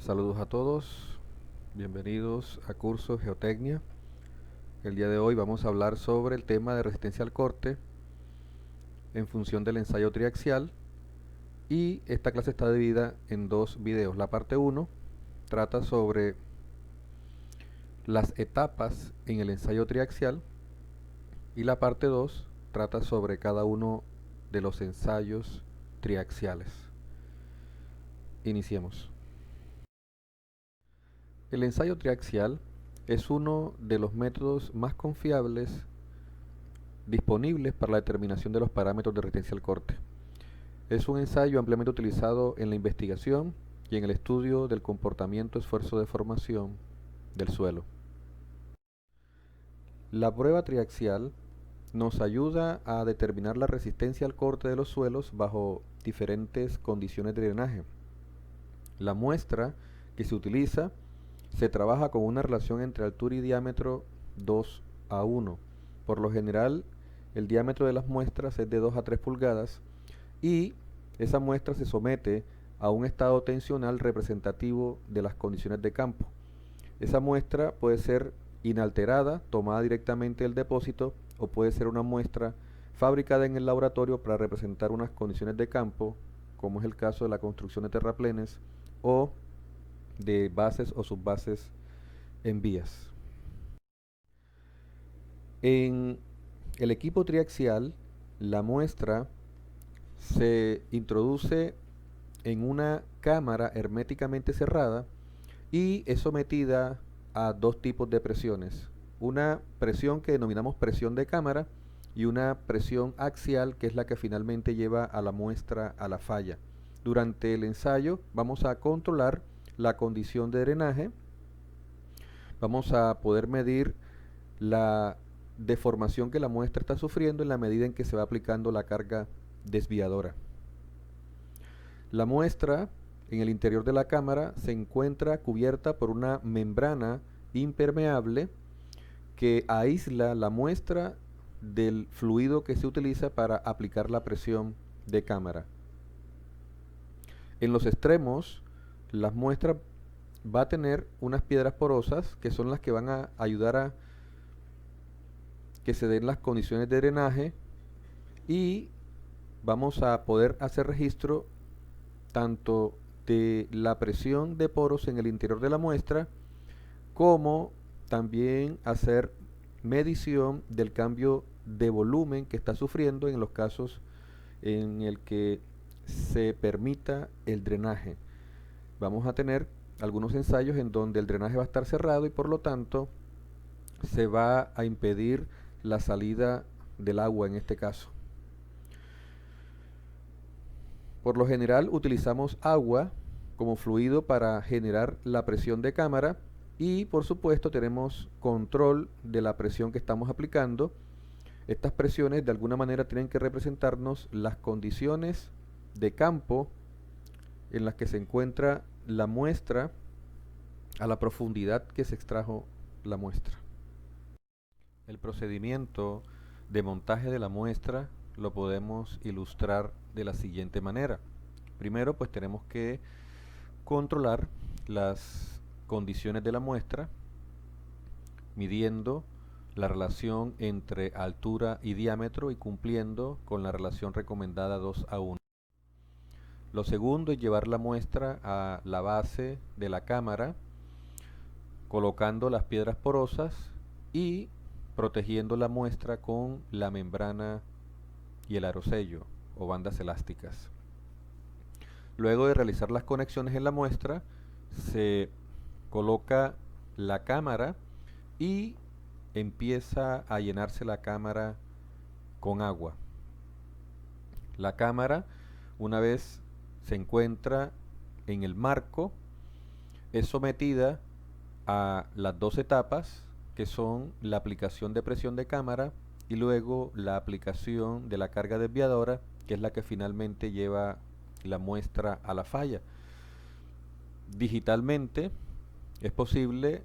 Saludos a todos, bienvenidos a Curso Geotecnia. El día de hoy vamos a hablar sobre el tema de resistencia al corte en función del ensayo triaxial, y esta clase está dividida en dos videos. La parte 1 trata sobre las etapas en el ensayo triaxial y la parte 2 trata sobre cada uno de los ensayos triaxiales. Iniciemos. El ensayo triaxial es uno de los métodos más confiables disponibles para la determinación de los parámetros de resistencia al corte. Es un ensayo ampliamente utilizado en la investigación y en el estudio del comportamiento esfuerzo de formación del suelo. La prueba triaxial nos ayuda a determinar la resistencia al corte de los suelos bajo diferentes condiciones de drenaje. La muestra que se utiliza se trabaja con una relación entre altura y diámetro 2:1. Por lo general, el diámetro de las muestras es de 2 a 3 pulgadas y esa muestra se somete a un estado tensional representativo de las condiciones de campo. Esa muestra puede ser inalterada, tomada directamente del depósito, o puede ser una muestra fabricada en el laboratorio para representar unas condiciones de campo, como es el caso de la construcción de terraplenes o de bases o subbases en vías. En el equipo triaxial, la muestra se introduce en una cámara herméticamente cerrada y es sometida a dos tipos de presiones. Una presión que denominamos presión de cámara y una presión axial, que es la que finalmente lleva a la muestra a la falla. Durante el ensayo vamos a controlar la condición de drenaje, vamos a poder medir la deformación que la muestra está sufriendo en la medida en que se va aplicando la carga desviadora. La muestra en el interior de la cámara se encuentra cubierta por una membrana impermeable que aísla la muestra del fluido que se utiliza para aplicar la presión de cámara. En los extremos, la muestra va a tener unas piedras porosas que son las que van a ayudar a que se den las condiciones de drenaje, y vamos a poder hacer registro tanto de la presión de poros en el interior de la muestra, como también hacer medición del cambio de volumen que está sufriendo en los casos en el que se permita el drenaje. Vamos a tener algunos ensayos en donde el drenaje va a estar cerrado y por lo tanto se va a impedir la salida del agua en este caso. Por lo general utilizamos agua como fluido para generar la presión de cámara, y por supuesto tenemos control de la presión que estamos aplicando. Estas presiones de alguna manera tienen que representarnos las condiciones de campo en las que se encuentra la muestra a la profundidad que se extrajo la muestra. El procedimiento de montaje de la muestra lo podemos ilustrar de la siguiente manera. Primero, pues tenemos que controlar las condiciones de la muestra, midiendo la relación entre altura y diámetro y cumpliendo con la relación recomendada 2:1. Lo segundo es llevar la muestra a la base de la cámara, colocando las piedras porosas y protegiendo la muestra con la membrana y el aerosello o bandas elásticas. Luego de realizar las conexiones en la muestra, se coloca la cámara y empieza a llenarse la cámara con agua. La cámara, una vez se encuentra en el marco, es sometida a las dos etapas, que son la aplicación de presión de cámara y luego la aplicación de la carga desviadora, que es la que finalmente lleva la muestra a la falla. Digitalmente es posible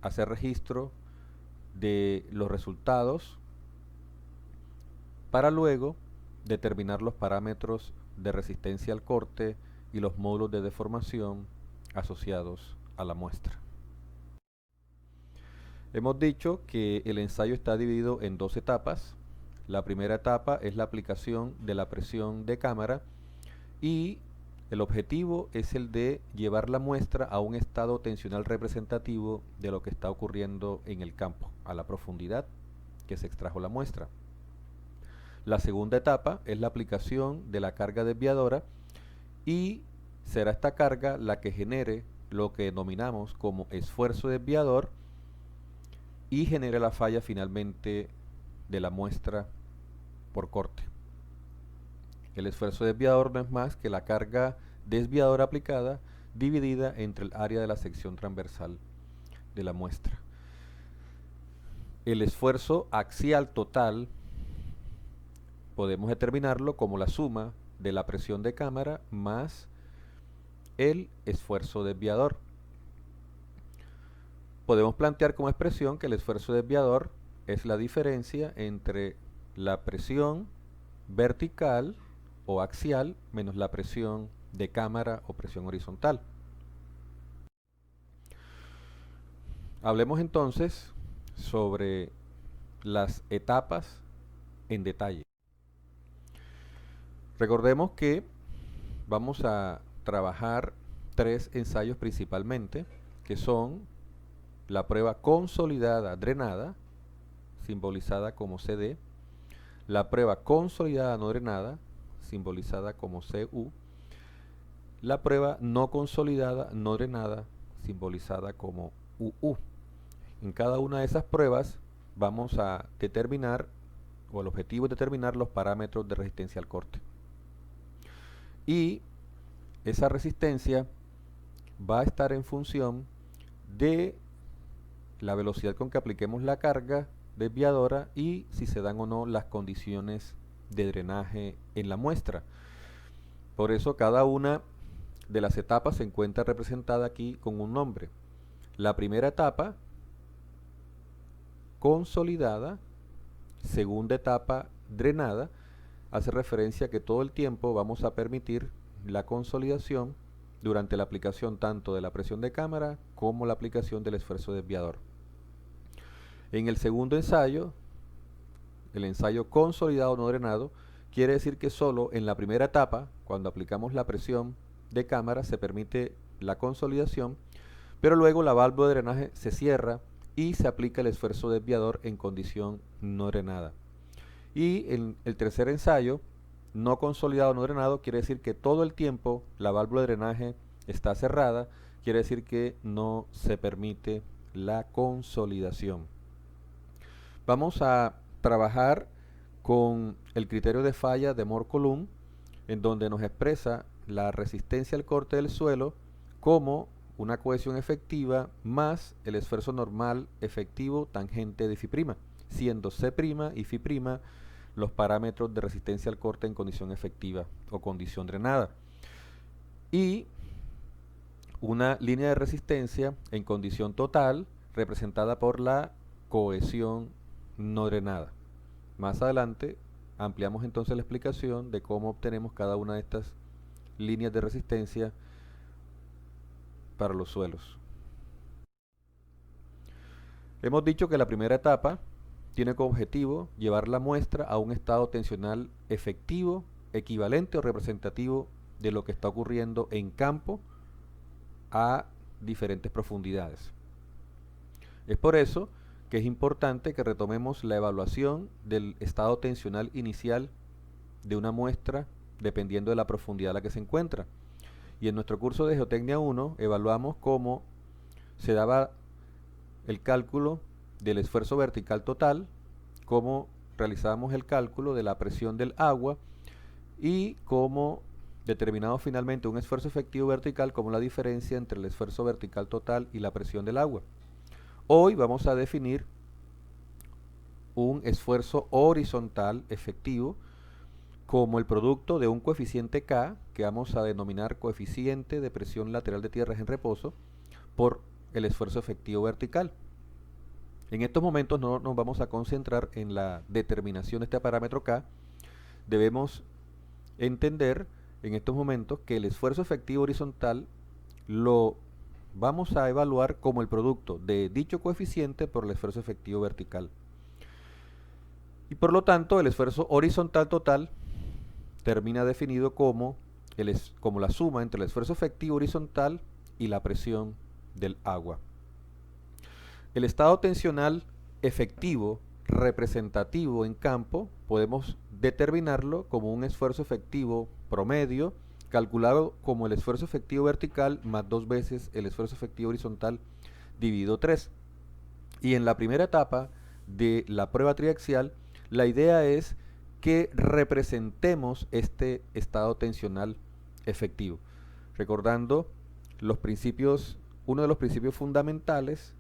hacer registro de los resultados para luego determinar los parámetros de resistencia al corte y los módulos de deformación asociados a la muestra. Hemos dicho que el ensayo está dividido en dos etapas. La primera etapa es la aplicación de la presión de cámara y el objetivo es el de llevar la muestra a un estado tensional representativo de lo que está ocurriendo en el campo, a la profundidad que se extrajo la muestra. La segunda etapa es la aplicación de la carga desviadora y será esta carga la que genere lo que denominamos como esfuerzo desviador y genere la falla finalmente de la muestra por corte. El esfuerzo desviador no es más que la carga desviadora aplicada dividida entre el área de la sección transversal de la muestra. El esfuerzo axial total podemos determinarlo como la suma de la presión de cámara más el esfuerzo desviador. Podemos plantear como expresión que el esfuerzo desviador es la diferencia entre la presión vertical o axial menos la presión de cámara o presión horizontal. Hablemos entonces sobre las etapas en detalle. Recordemos que vamos a trabajar tres ensayos principalmente, que son la prueba consolidada drenada, simbolizada como CD, la prueba consolidada no drenada, simbolizada como CU, la prueba no consolidada no drenada, simbolizada como UU. En cada una de esas pruebas vamos a determinar, o el objetivo es determinar los parámetros de resistencia al corte. Y esa resistencia va a estar en función de la velocidad con que apliquemos la carga desviadora y si se dan o no las condiciones de drenaje en la muestra. Por eso cada una de las etapas se encuentra representada aquí con un nombre. La primera etapa, consolidada, segunda etapa, drenada, hace referencia a que todo el tiempo vamos a permitir la consolidación durante la aplicación tanto de la presión de cámara como la aplicación del esfuerzo desviador. En el segundo ensayo, el ensayo consolidado no drenado, quiere decir que solo en la primera etapa, cuando aplicamos la presión de cámara, se permite la consolidación, pero luego la válvula de drenaje se cierra y se aplica el esfuerzo desviador en condición no drenada. Y en el tercer ensayo, no consolidado no drenado, quiere decir que todo el tiempo la válvula de drenaje está cerrada, quiere decir que no se permite la consolidación. Vamos a trabajar con el criterio de falla de Mohr-Coulomb, en donde nos expresa la resistencia al corte del suelo como una cohesión efectiva más el esfuerzo normal efectivo tangente de φ', siendo C' y φ' los parámetros de resistencia al corte en condición efectiva o condición drenada. Y una línea de resistencia en condición total representada por la cohesión no drenada. Más adelante ampliamos entonces la explicación de cómo obtenemos cada una de estas líneas de resistencia para los suelos. Hemos dicho que la primera etapa tiene como objetivo llevar la muestra a un estado tensional efectivo, equivalente o representativo de lo que está ocurriendo en campo a diferentes profundidades. Es por eso que es importante que retomemos la evaluación del estado tensional inicial de una muestra dependiendo de la profundidad a la que se encuentra. Y en nuestro curso de Geotecnia 1 evaluamos cómo se daba el cálculo del esfuerzo vertical total, cómo realizábamos el cálculo de la presión del agua y cómo determinamos finalmente un esfuerzo efectivo vertical como la diferencia entre el esfuerzo vertical total y la presión del agua. Hoy vamos a definir un esfuerzo horizontal efectivo como el producto de un coeficiente K, que vamos a denominar coeficiente de presión lateral de tierras en reposo, por el esfuerzo efectivo vertical. En estos momentos no nos vamos a concentrar en la determinación de este parámetro K. Debemos entender en estos momentos que el esfuerzo efectivo horizontal lo vamos a evaluar como el producto de dicho coeficiente por el esfuerzo efectivo vertical. Y por lo tanto, el esfuerzo horizontal total termina definido como la suma entre el esfuerzo efectivo horizontal y la presión del agua. El estado tensional efectivo representativo en campo podemos determinarlo como un esfuerzo efectivo promedio calculado como el esfuerzo efectivo vertical más 2 veces el esfuerzo efectivo horizontal dividido 3. Y en la primera etapa de la prueba triaxial, la idea es que representemos este estado tensional efectivo, recordando los principios, uno de los principios fundamentales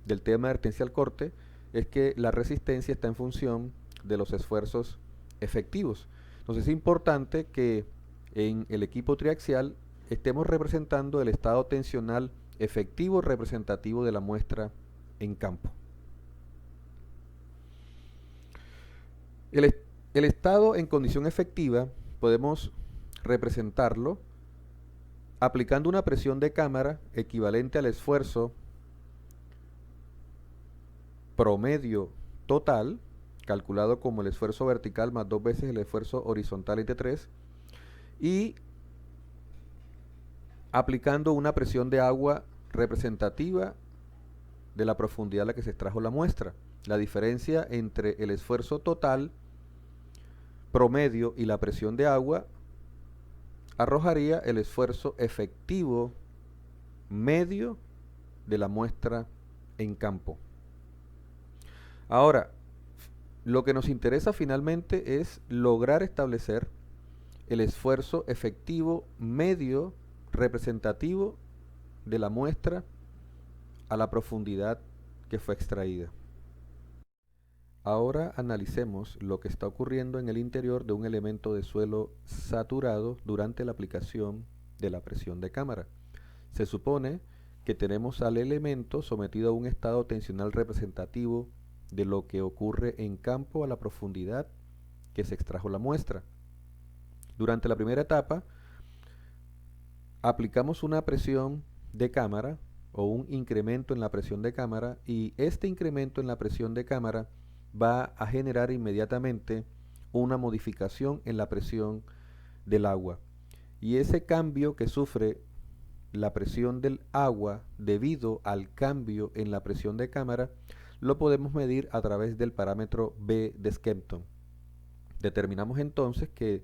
del tema de advertencia al corte es que la resistencia está en función de los esfuerzos efectivos. Entonces es importante que en el equipo triaxial estemos representando el estado tensional efectivo representativo de la muestra en campo. El estado en condición efectiva podemos representarlo aplicando una presión de cámara equivalente al esfuerzo promedio total, calculado como el esfuerzo vertical más 2 veces el esfuerzo horizontal entre 3, y aplicando una presión de agua representativa de la profundidad a la que se extrajo la muestra. La diferencia entre el esfuerzo total promedio y la presión de agua arrojaría el esfuerzo efectivo medio de la muestra en campo. Ahora, lo que nos interesa finalmente es lograr establecer el esfuerzo efectivo medio representativo de la muestra a la profundidad que fue extraída. Ahora analicemos lo que está ocurriendo en el interior de un elemento de suelo saturado durante la aplicación de la presión de cámara. Se supone que tenemos al elemento sometido a un estado tensional representativo de lo que ocurre en campo a la profundidad que se extrajo la muestra. Durante la primera etapa, aplicamos una presión de cámara o un incremento en la presión de cámara, y este incremento en la presión de cámara va a generar inmediatamente una modificación en la presión del agua. Y ese cambio que sufre la presión del agua debido al cambio en la presión de cámara lo podemos medir a través del parámetro B de Skempton. Determinamos entonces que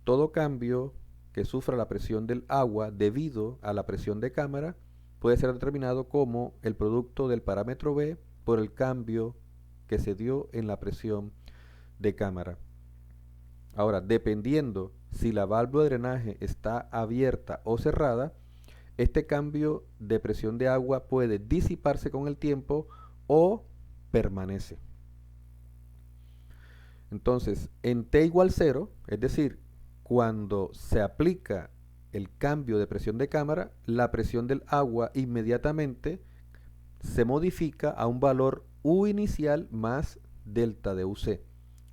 todo cambio que sufra la presión del agua debido a la presión de cámara puede ser determinado como el producto del parámetro B por el cambio que se dio en la presión de cámara. Ahora, dependiendo si la válvula de drenaje está abierta o cerrada, este cambio de presión de agua puede disiparse con el tiempo o permanece. Entonces, en T igual 0, es decir, cuando se aplica el cambio de presión de cámara, la presión del agua inmediatamente se modifica a un valor U inicial más delta de UC.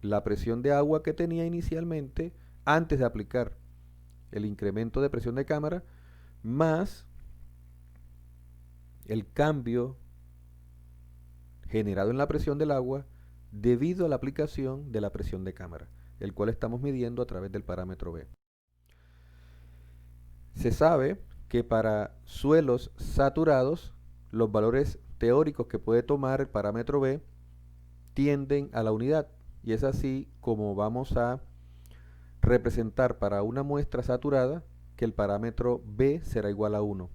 La presión de agua que tenía inicialmente antes de aplicar el incremento de presión de cámara más el cambio generado en la presión del agua debido a la aplicación de la presión de cámara, el cual estamos midiendo a través del parámetro B. Se sabe que para suelos saturados, los valores teóricos que puede tomar el parámetro B tienden a la unidad, y es así como vamos a representar para una muestra saturada que el parámetro B será igual a 1.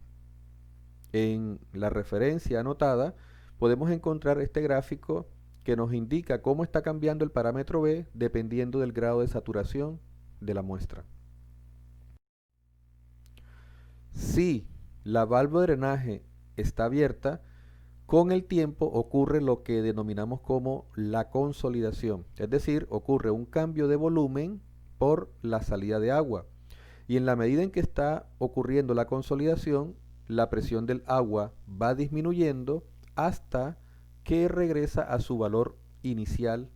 En la referencia anotada podemos encontrar este gráfico que nos indica cómo está cambiando el parámetro B dependiendo del grado de saturación de la muestra. Si la válvula de drenaje está abierta, con el tiempo ocurre lo que denominamos como la consolidación, es decir, ocurre un cambio de volumen por la salida de agua. Y en la medida en que está ocurriendo la consolidación, la presión del agua va disminuyendo hasta que regresa a su valor inicial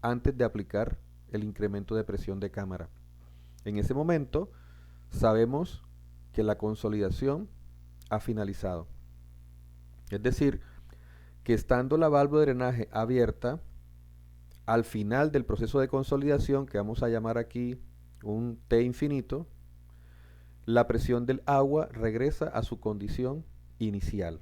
antes de aplicar el incremento de presión de cámara. En ese momento sabemos que la consolidación ha finalizado. Es decir, que estando la válvula de drenaje abierta, al final del proceso de consolidación, que vamos a llamar aquí un T infinito, la presión del agua regresa a su condición inicial.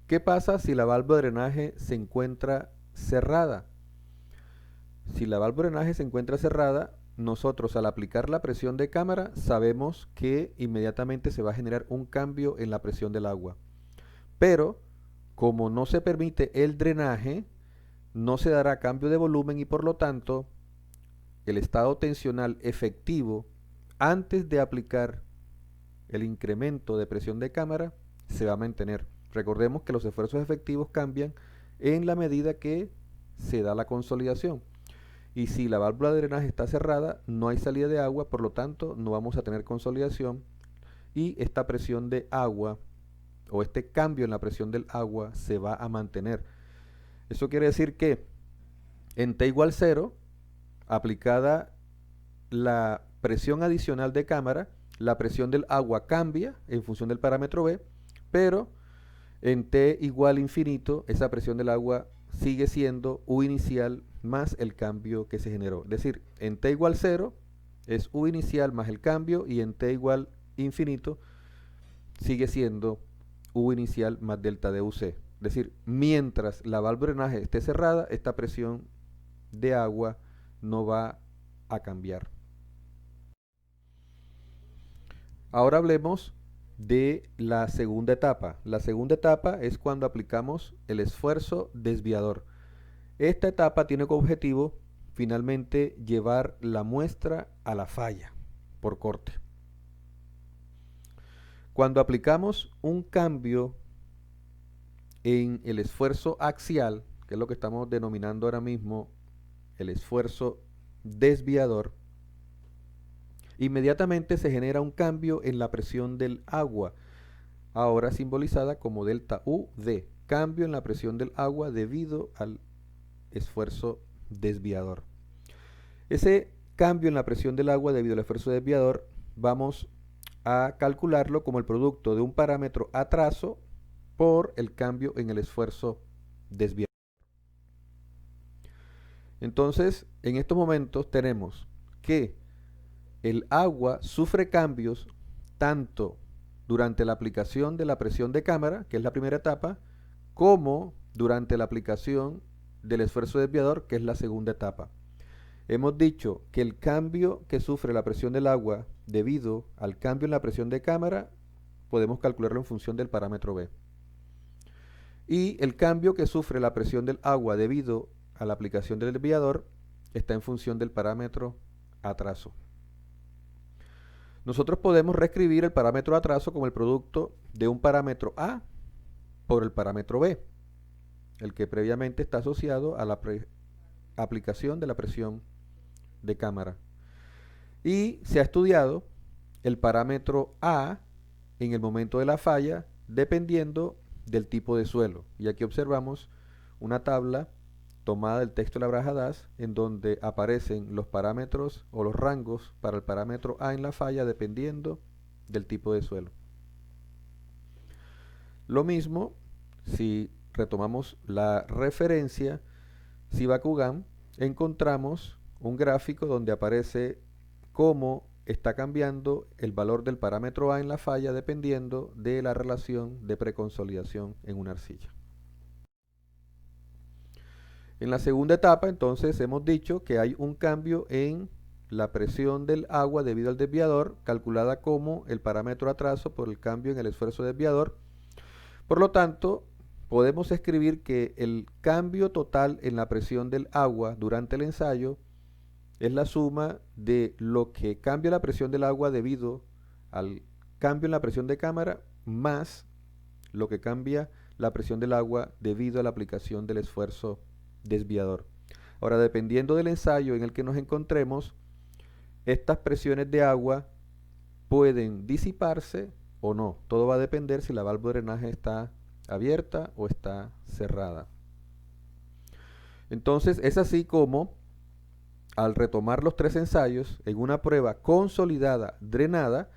¿Qué pasa si la válvula de drenaje se encuentra cerrada? Si la válvula de drenaje se encuentra cerrada, nosotros al aplicar la presión de cámara sabemos que inmediatamente se va a generar un cambio en la presión del agua. Pero como no se permite el drenaje, no se dará cambio de volumen y por lo tanto el estado tensional efectivo antes de aplicar el incremento de presión de cámara se va a mantener. Recordemos que los esfuerzos efectivos cambian en la medida que se da la consolidación. Y si la válvula de drenaje está cerrada, no hay salida de agua, por lo tanto no vamos a tener consolidación y esta presión de agua o este cambio en la presión del agua se va a mantener. Eso quiere decir que en T igual 0, aplicada la presión adicional de cámara, la presión del agua cambia en función del parámetro B, pero en T igual infinito, esa presión del agua sigue siendo U inicial más el cambio que se generó. Es decir, en T igual 0 es U inicial más el cambio y en T igual infinito sigue siendo U inicial más delta de UC. Es decir, mientras la válvula de drenaje esté cerrada, esta presión de agua no va a cambiar. Ahora hablemos de la segunda etapa. La segunda etapa es cuando aplicamos el esfuerzo desviador. Esta etapa tiene como objetivo finalmente llevar la muestra a la falla por corte. Cuando aplicamos un cambio en el esfuerzo axial, que es lo que estamos denominando ahora mismo el esfuerzo desviador, inmediatamente se genera un cambio en la presión del agua, ahora simbolizada como delta UD, cambio en la presión del agua debido al esfuerzo desviador. Ese cambio en la presión del agua debido al esfuerzo desviador vamos a calcularlo como el producto de un parámetro atraso por el cambio en el esfuerzo desviador. Entonces, en estos momentos tenemos que el agua sufre cambios tanto durante la aplicación de la presión de cámara, que es la primera etapa, como durante la aplicación del esfuerzo desviador, que es la segunda etapa. Hemos dicho que el cambio que sufre la presión del agua debido al cambio en la presión de cámara, podemos calcularlo en función del parámetro B. Y el cambio que sufre la presión del agua debido a la aplicación del desviador está en función del parámetro atraso. Nosotros podemos reescribir el parámetro atraso como el producto de un parámetro A por el parámetro B, el que previamente está asociado a la aplicación de la presión de cámara. Y se ha estudiado el parámetro A en el momento de la falla dependiendo del tipo de suelo. Y aquí observamos una tabla tomada del texto de la Braja Das en donde aparecen los parámetros o los rangos para el parámetro A en la falla dependiendo del tipo de suelo. Lo mismo si retomamos la referencia Cibacugan, encontramos un gráfico donde aparece cómo está cambiando el valor del parámetro A en la falla dependiendo de la relación de preconsolidación en una arcilla. En la segunda etapa, entonces, hemos dicho que hay un cambio en la presión del agua debido al desviador, calculada como el parámetro atraso por el cambio en el esfuerzo desviador. Por lo tanto, podemos escribir que el cambio total en la presión del agua durante el ensayo es la suma de lo que cambia la presión del agua debido al cambio en la presión de cámara más lo que cambia la presión del agua debido a la aplicación del esfuerzo desviador. Ahora, dependiendo del ensayo en el que nos encontremos, estas presiones de agua pueden disiparse o no. Todo va a depender si la válvula de drenaje está abierta o está cerrada. Entonces, es así como al retomar los 3 ensayos en una prueba consolidada drenada,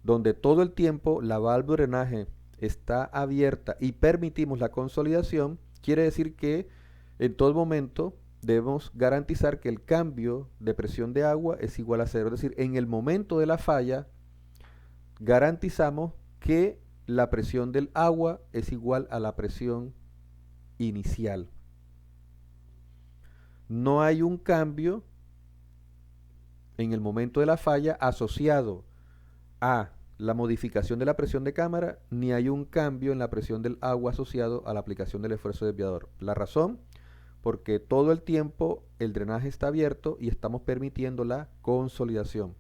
donde todo el tiempo la válvula de drenaje está abierta y permitimos la consolidación, quiere decir que en todo momento debemos garantizar que el cambio de presión de agua es igual a cero. Es decir, en el momento de la falla garantizamos que la presión del agua es igual a la presión inicial. No hay un cambio en el momento de la falla asociado a la modificación de la presión de cámara, ni hay un cambio en la presión del agua asociado a la aplicación del esfuerzo desviador. La razón, porque todo el tiempo el drenaje está abierto y estamos permitiendo la consolidación.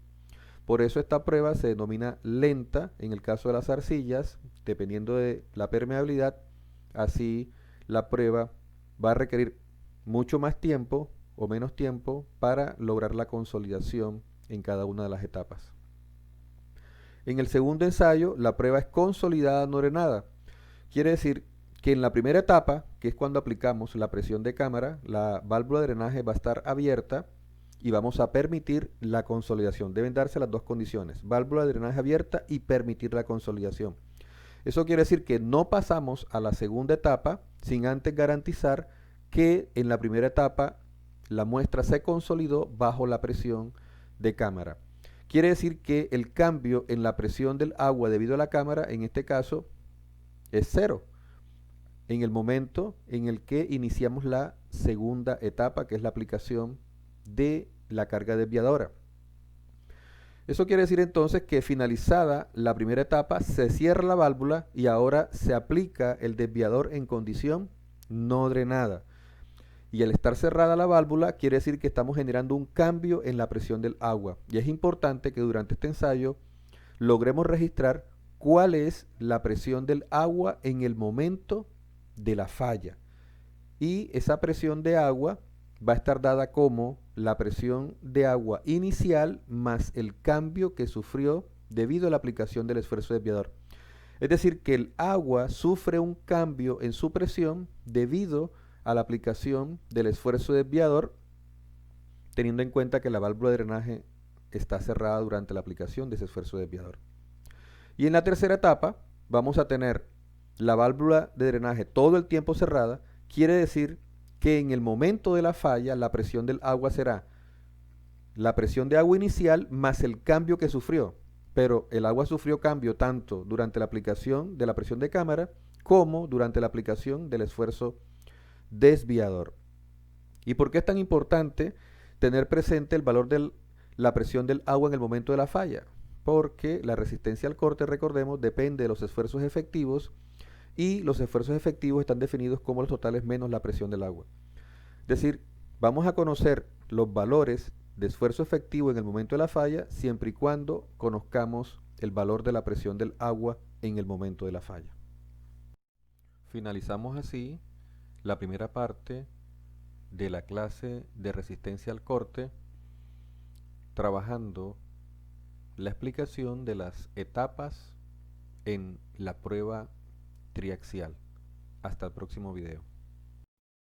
Por eso esta prueba se denomina lenta en el caso de las arcillas, dependiendo de la permeabilidad. Así la prueba va a requerir mucho más tiempo o menos tiempo para lograr la consolidación en cada una de las etapas. En el segundo ensayo, la prueba es consolidada no drenada. Quiere decir que en la primera etapa, que es cuando aplicamos la presión de cámara, la válvula de drenaje va a estar abierta y vamos a permitir la consolidación. Deben darse las dos condiciones, válvula de drenaje abierta y permitir la consolidación. Eso quiere decir que no pasamos a la segunda etapa sin antes garantizar que en la primera etapa la muestra se consolidó bajo la presión de cámara. Quiere decir que el cambio en la presión del agua debido a la cámara, en este caso, es cero en el momento en el que iniciamos la segunda etapa, que es la aplicación de la carga desviadora. Eso quiere decir entonces que finalizada la primera etapa se cierra la válvula y ahora se aplica el desviador en condición no drenada. Y al estar cerrada la válvula quiere decir que estamos generando un cambio en la presión del agua. Y es importante que durante este ensayo logremos registrar cuál es la presión del agua en el momento de la falla. Y esa presión de agua va a estar dada como la presión de agua inicial más el cambio que sufrió debido a la aplicación del esfuerzo desviador. Es decir, que el agua sufre un cambio en su presión debido a la aplicación del esfuerzo desviador, teniendo en cuenta que la válvula de drenaje está cerrada durante la aplicación de ese esfuerzo desviador. Y en la tercera etapa vamos a tener la válvula de drenaje todo el tiempo cerrada. Quiere decir que en el momento de la falla la presión del agua será la presión de agua inicial más el cambio que sufrió. Pero el agua sufrió cambio tanto durante la aplicación de la presión de cámara como durante la aplicación del esfuerzo desviador. ¿Y por qué es tan importante tener presente el valor de la presión del agua en el momento de la falla? Porque la resistencia al corte, recordemos, depende de los esfuerzos efectivos y los esfuerzos efectivos están definidos como los totales menos la presión del agua. Es decir, vamos a conocer los valores de esfuerzo efectivo en el momento de la falla siempre y cuando conozcamos el valor de la presión del agua en el momento de la falla. Finalizamos así la primera parte de la clase de resistencia al corte, trabajando la explicación de las etapas en la prueba triaxial. Hasta el próximo video.